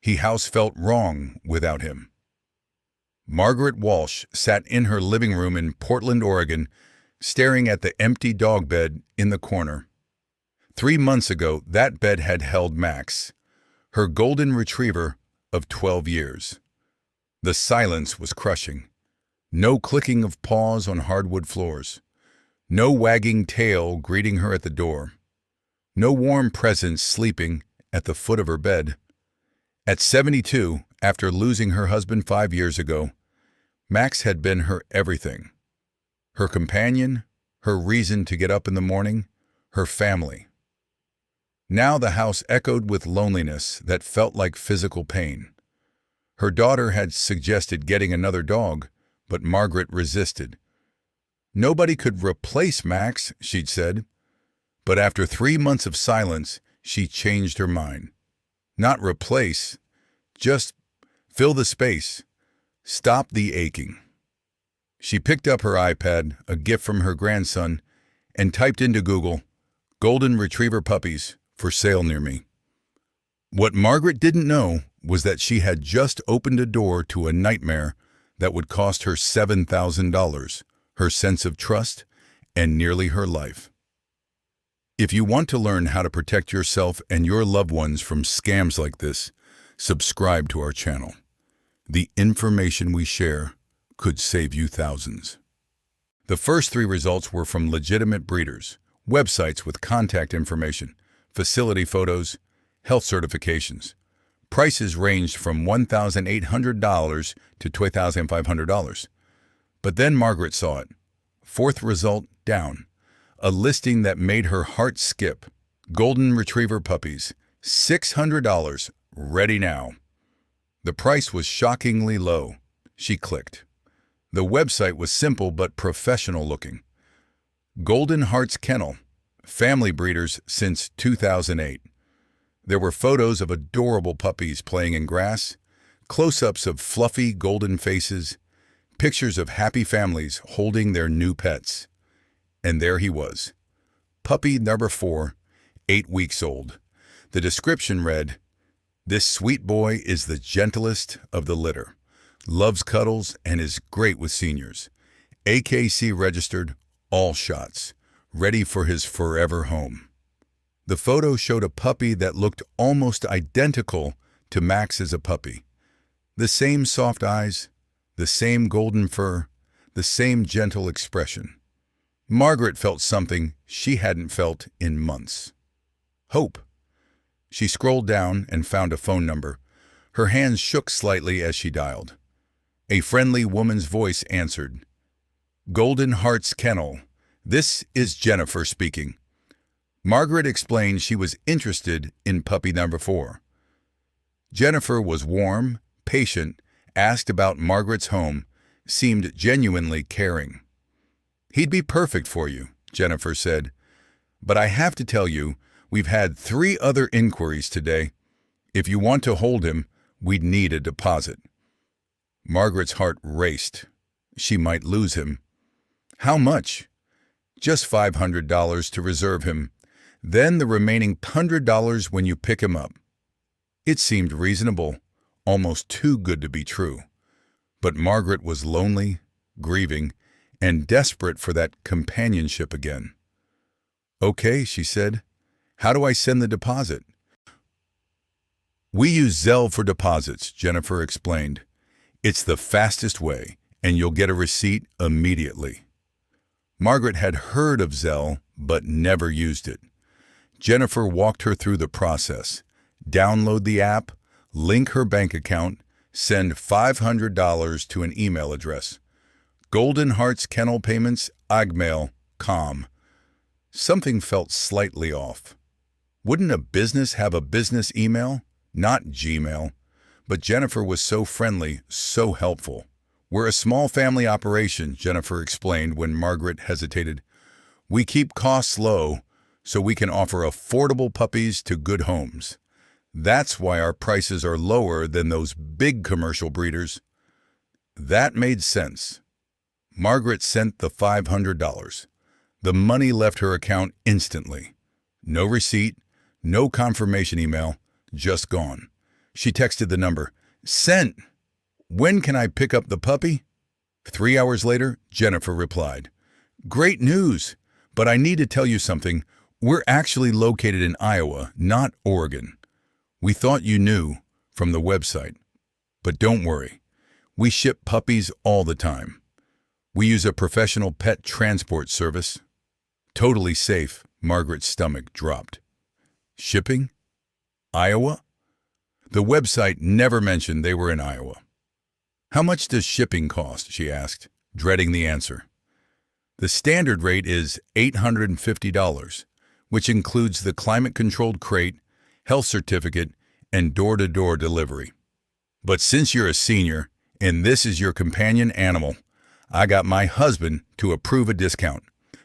House felt wrong without him. Margaret Walsh sat in her living room in Portland, Oregon, staring at the empty dog bed in the corner. 3 months ago, that bed had held Max, her golden retriever of 12 years. The silence was crushing. No clicking of paws on hardwood floors. No wagging tail greeting her at the door. No warm presence sleeping at the foot of her bed. At 72, after losing her husband 5 years ago, Max had been her everything. Her companion, her reason to get up in the morning, her family. Now the house echoed with loneliness that felt like physical pain. Her daughter had suggested getting another dog, but Margaret resisted. Nobody could replace Max, she'd said. But after 3 months of silence, she changed her mind. Not replace, just fill the space. Stop the aching. She picked up her iPad, a gift from her grandson, and typed into Google, "Golden Retriever puppies for sale near me." What Margaret didn't know was that she had just opened a door to a nightmare that would cost her $7,000, her sense of trust, and nearly her life. If you want to learn how to protect yourself and your loved ones from scams like this, subscribe to our channel. The information we share could save you thousands. The first 3 results were from legitimate breeders, websites with contact information, facility photos, health certifications. Prices ranged from $1,800 to $2,500. But then Margaret saw it. 4th result down. A listing that made her heart skip. Golden Retriever puppies, $600, ready now. The price was shockingly low. She clicked. The website was simple but professional looking. Golden Hearts Kennel, family breeders since 2008. There were photos of adorable puppies playing in grass, close-ups of fluffy golden faces, pictures of happy families holding their new pets. And there he was, puppy number 4, 8 weeks old. The description read, "This sweet boy is the gentlest of the litter, loves cuddles and is great with seniors. AKC registered, all shots, ready for his forever home." The photo showed a puppy that looked almost identical to Max as a puppy. The same soft eyes, the same golden fur, the same gentle expression. Margaret felt something she hadn't felt in months. Hope. She scrolled down and found a phone number. Her hands shook slightly as she dialed. A friendly woman's voice answered. "Golden Hearts Kennel. This is Jennifer speaking." Margaret explained she was interested in puppy number 4. Jennifer was warm, patient, asked about Margaret's home, seemed genuinely caring. "He'd be perfect for you," Jennifer said. "But I have to tell you, we've had 3 other inquiries today. If you want to hold him, we'd need a deposit." Margaret's heart raced. She might lose him. "How much?" "Just $500 to reserve him. Then the remaining $100 when you pick him up." It seemed reasonable, almost too good to be true. But Margaret was lonely, grieving, and desperate for that companionship again. "Okay," she said. "How do I send the deposit?" "We use Zelle for deposits," Jennifer explained. "It's the fastest way, and you'll get a receipt immediately." Margaret had heard of Zelle, but never used it. Jennifer walked her through the process. Download the app, link her bank account, send $500 to an email address. Golden Hearts Kennel Payments, agmail.com. Something felt slightly off. Wouldn't a business have a business email? Not Gmail. But Jennifer was so friendly, so helpful. "We're a small family operation," Jennifer explained when Margaret hesitated. "We keep costs low so we can offer affordable puppies to good homes. That's why our prices are lower than those big commercial breeders." That made sense. Margaret sent the $500. The money left her account instantly. No receipt, no confirmation email, just gone. She texted the number. Sent. When can I pick up the puppy? 3 hours later, Jennifer replied. Great news, but I need to tell you something. We're actually located in Iowa, not Oregon. We thought you knew from the website. But don't worry. We ship puppies all the time. We use a professional pet transport service. Totally safe. Margaret's stomach dropped. Shipping? Iowa? The website never mentioned they were in Iowa. How much does shipping cost? She asked, dreading the answer. The standard rate is $850, which includes the climate-controlled crate, health certificate, and door-to-door delivery. But since you're a senior, and this is your companion animal, I got my husband to approve a discount.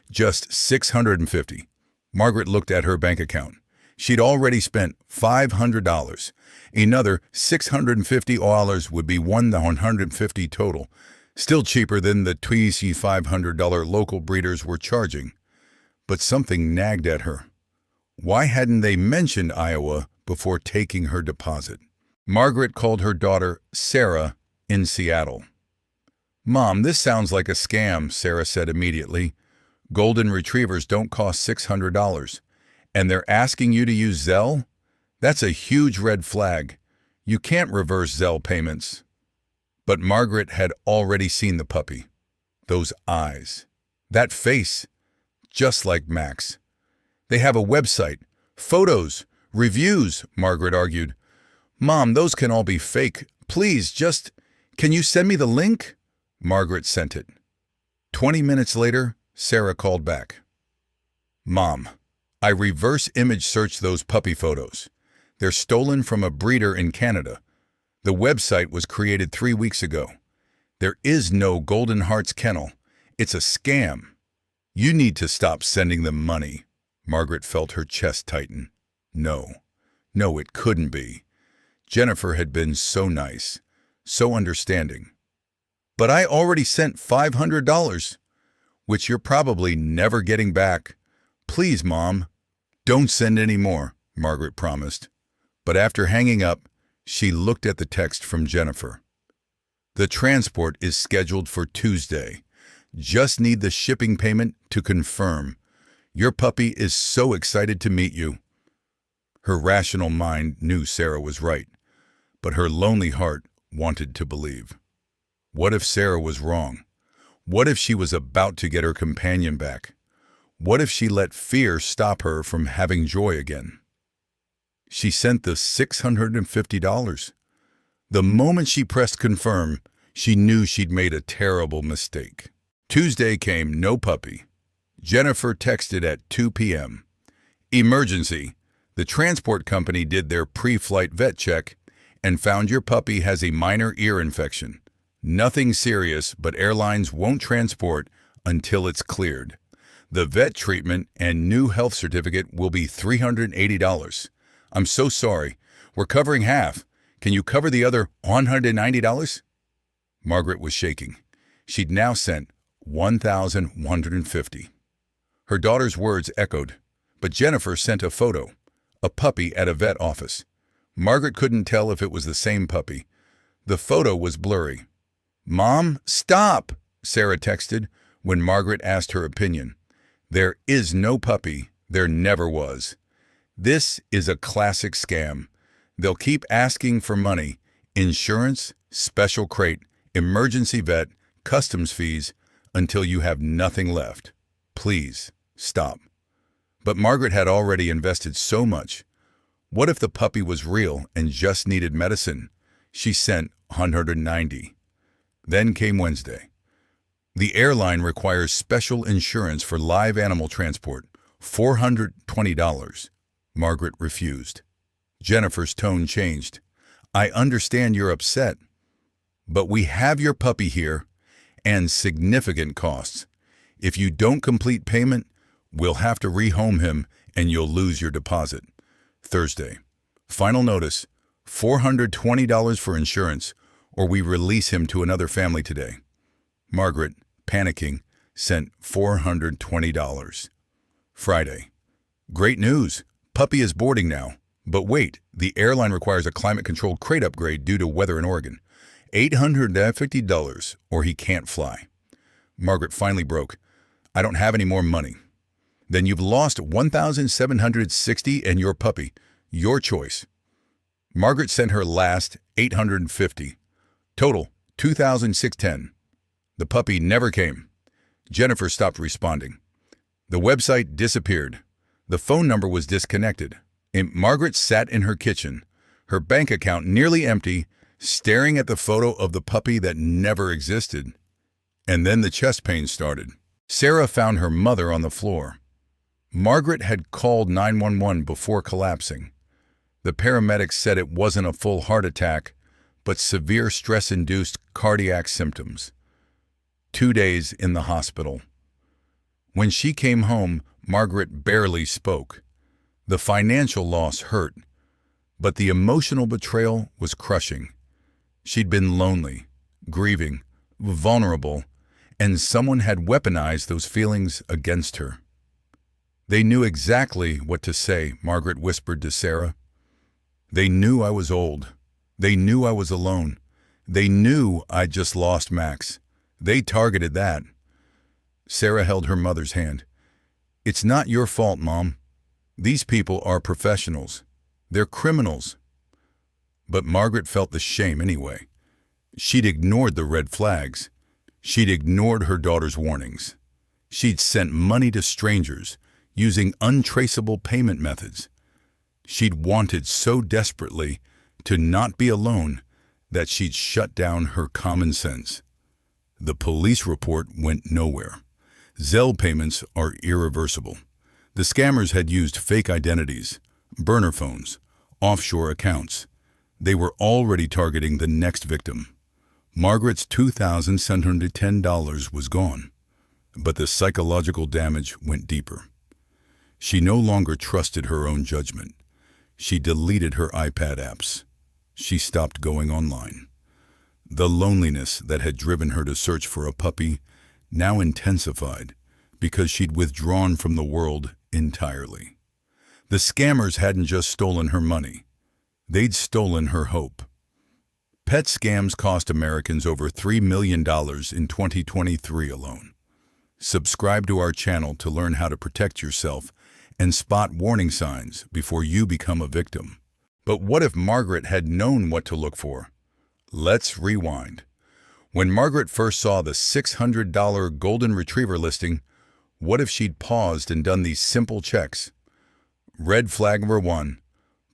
Just $650. Margaret looked at her bank account. She'd already spent $500. Another $650 would be $150 total, still cheaper than the $2,500 local breeders were charging. But something nagged at her. Why hadn't they mentioned Iowa before taking her deposit? Margaret called her daughter Sarah in Seattle. Mom, this sounds like a scam, Sarah said immediately. Golden retrievers don't cost $600. And they're asking you to use Zelle? That's a huge red flag. You can't reverse Zelle payments. But Margaret had already seen the puppy. Those eyes. That face. Just like Max. They have a website. Photos. Reviews, Margaret argued. Mom, those can all be fake. Please, can you send me the link? Margaret sent it. 20 minutes later, Sarah called back. Mom, I reverse image searched those puppy photos. They're stolen from a breeder in Canada. The website was created 3 weeks ago. There is no Golden Hearts kennel. It's a scam. You need to stop sending them money. Margaret felt her chest tighten. No, it couldn't be. Jennifer had been so nice, so understanding. But I already sent $500, which you're probably never getting back. Please, Mom, don't send any more, Margaret promised. But after hanging up, she looked at the text from Jennifer. The transport is scheduled for Tuesday. Just need the shipping payment to confirm. Your puppy is so excited to meet you. Her rational mind knew Sarah was right, but her lonely heart wanted to believe. What if Sarah was wrong? What if she was about to get her companion back? What if she let fear stop her from having joy again? She sent the $650. The moment she pressed confirm, she knew she'd made a terrible mistake. Tuesday came, no puppy. Jennifer texted at 2 p.m. Emergency. The transport company did their pre-flight vet check and found your puppy has a minor ear infection. Nothing serious, but airlines won't transport until it's cleared. The vet treatment and new health certificate will be $380. I'm so sorry. We're covering half. Can you cover the other $190? Margaret was shaking. She'd now sent $1,150. Her daughter's words echoed, but Jennifer sent a photo, a puppy at a vet office. Margaret couldn't tell if it was the same puppy. The photo was blurry. Mom, stop, Sarah texted when Margaret asked her opinion. There is no puppy. There never was. This is a classic scam. They'll keep asking for money, insurance, special crate, emergency vet, customs fees, until you have nothing left. Please, stop. But Margaret had already invested so much. What if the puppy was real and just needed medicine? She sent $190. Then came Wednesday. The airline requires special insurance for live animal transport, $420. Margaret refused. Jennifer's tone changed. I understand you're upset, but we have your puppy here and significant costs. If you don't complete payment, we'll have to rehome him and you'll lose your deposit. Thursday. Final notice, $420 for insurance, or we release him to another family today. Margaret, panicking, sent $420. Friday. Great news. Puppy is boarding now. But wait, the airline requires a climate-controlled crate upgrade due to weather in Oregon. $850 or he can't fly. Margaret finally broke. I don't have any more money. Then you've lost $1,760 and your puppy. Your choice. Margaret sent her last $850. Total, $2,610. The puppy never came. Jennifer stopped responding. The website disappeared. The phone number was disconnected. And Margaret sat in her kitchen, her bank account nearly empty, staring at the photo of the puppy that never existed. And then the chest pain started. Sarah found her mother on the floor. Margaret had called 911 before collapsing. The paramedics said it wasn't a full heart attack, but severe stress-induced cardiac symptoms. 2 days in the hospital. When she came home, Margaret barely spoke. The financial loss hurt, but the emotional betrayal was crushing. She'd been lonely, grieving, vulnerable, and someone had weaponized those feelings against her. They knew exactly what to say, Margaret whispered to Sarah. They knew I was old. They knew I was alone. They knew I'd just lost Max. They targeted that. Sarah held her mother's hand. It's not your fault, Mom. These people are professionals. They're criminals. But Margaret felt the shame anyway. She'd ignored the red flags. She'd ignored her daughter's warnings. She'd sent money to strangers, using untraceable payment methods. She'd wanted so desperately to not be alone that she'd shut down her common sense. The police report went nowhere. Zelle payments are irreversible. The scammers had used fake identities, burner phones, offshore accounts. They were already targeting the next victim. Margaret's $2,710 was gone, but the psychological damage went deeper. She no longer trusted her own judgment. She deleted her iPad apps. She stopped going online. The loneliness that had driven her to search for a puppy now intensified because she'd withdrawn from the world entirely. The scammers hadn't just stolen her money. They'd stolen her hope. Pet scams cost Americans over $3 million in 2023 alone. Subscribe to our channel to learn how to protect yourself and spot warning signs before you become a victim. But what if Margaret had known what to look for? Let's rewind. When Margaret first saw the $600 golden retriever listing, what if she'd paused and done these simple checks? Red flag number 1,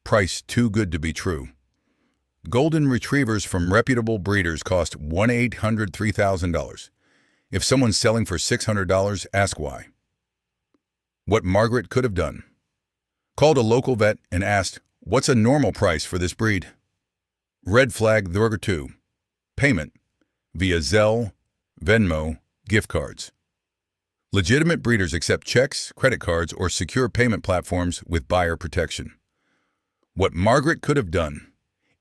price too good to be true. Golden retrievers from reputable breeders cost $1,800–$3,000. If someone's selling for $600, ask why. What Margaret could have done. Called a local vet and asked, what's a normal price for this breed? Red flag number 2, payment via Zelle, Venmo, gift cards. Legitimate breeders accept checks, credit cards, or secure payment platforms with buyer protection. What Margaret could have done.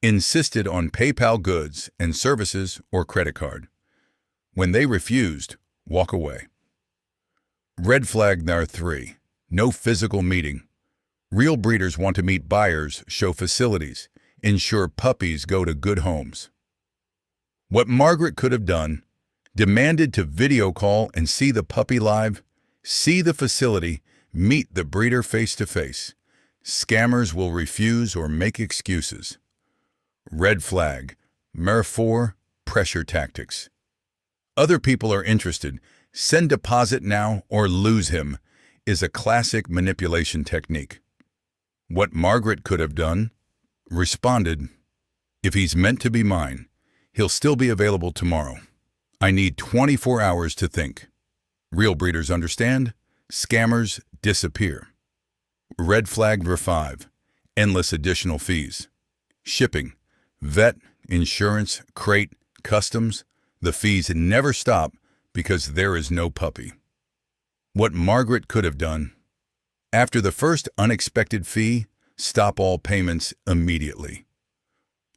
Insisted on PayPal goods and services or credit card. When they refused, walk away. Red flag number 3, no physical meeting. Real breeders want to meet buyers, show facilities, ensure puppies go to good homes. What Margaret could have done. Demanded to video call and see the puppy live, see the facility, meet the breeder face-to-face. Scammers will refuse or make excuses. Red flag, number 4, pressure tactics. Other people are interested. Send deposit now or lose him is a classic manipulation technique. What Margaret could have done. Responded, if he's meant to be mine, he'll still be available tomorrow. I need 24 hours to think. Real breeders understand. Scammers disappear. Red flag number 5, endless additional fees. Shipping, vet, insurance, crate, customs. The fees never stop because there is no puppy. What Margaret could have done. After the first unexpected fee, stop all payments immediately.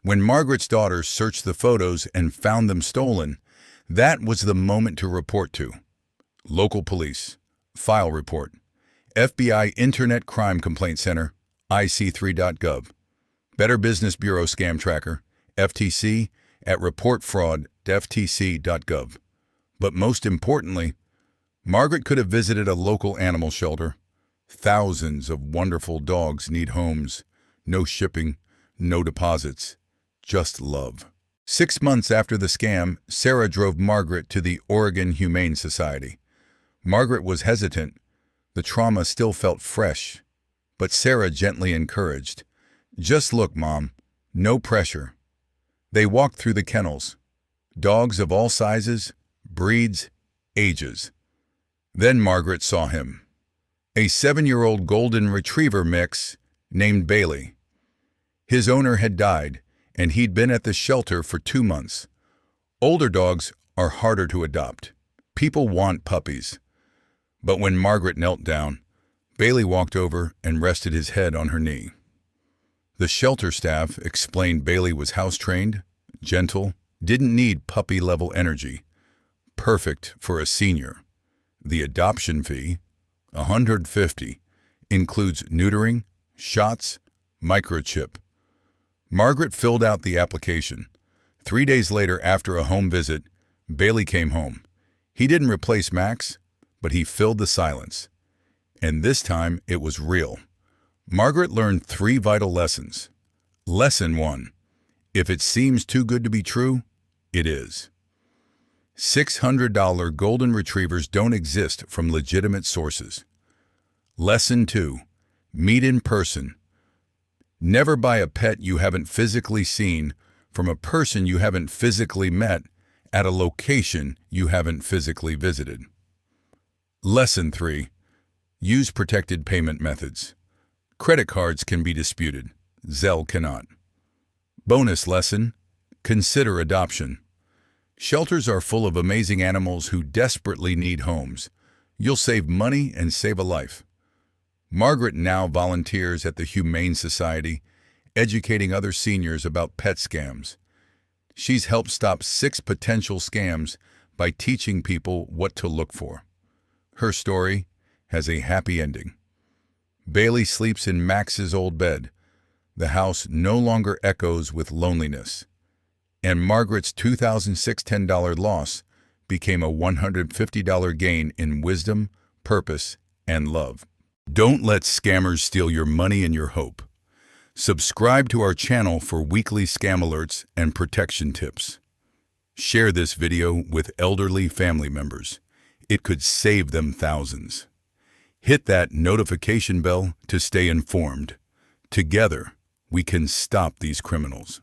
When Margaret's daughter searched the photos and found them stolen, that was the moment to report to. Local police, file report, FBI Internet Crime Complaint Center, IC3.gov, Better Business Bureau Scam Tracker, FTC, at reportfraud.ftc.gov. But most importantly, Margaret could have visited a local animal shelter. Thousands of wonderful dogs need homes. No shipping, no deposits, just love. 6 months after the scam, Sarah drove Margaret to the Oregon Humane Society. Margaret was hesitant. The trauma still felt fresh. But Sarah gently encouraged. "Just look, Mom. No pressure." They walked through the kennels. Dogs of all sizes, breeds, ages. Then Margaret saw him. A 7-year-old golden retriever mix named Bailey. His owner had died, and he'd been at the shelter for 2 months. Older dogs are harder to adopt. People want puppies. But when Margaret knelt down, Bailey walked over and rested his head on her knee. The shelter staff explained Bailey was house-trained, gentle, didn't need puppy-level energy. Perfect for a senior. The adoption fee, $150, includes neutering, shots, microchip. Margaret filled out the application. 3 days later, after a home visit, Bailey came home. He didn't replace Max, but he filled the silence. And this time, it was real. Margaret learned 3 vital lessons. Lesson 1. If it seems too good to be true, it is. $600 golden retrievers don't exist from legitimate sources. Lesson 2. Meet in person. Never buy a pet you haven't physically seen from a person you haven't physically met at a location you haven't physically visited. Lesson 3. Use protected payment methods. Credit cards can be disputed. Zelle cannot. Bonus lesson. Consider adoption. Shelters are full of amazing animals who desperately need homes. You'll save money and save a life. Margaret now volunteers at the Humane Society, educating other seniors about pet scams. She's helped stop 6 potential scams by teaching people what to look for. Her story has a happy ending. Bailey sleeps in Max's old bed. The house no longer echoes with loneliness. And Margaret's 2006 $10 loss became a $150 gain in wisdom, purpose, and love. Don't let scammers steal your money and your hope. Subscribe to our channel for weekly scam alerts and protection tips. Share this video with elderly family members. It could save them thousands. Hit that notification bell to stay informed. Together, we can stop these criminals.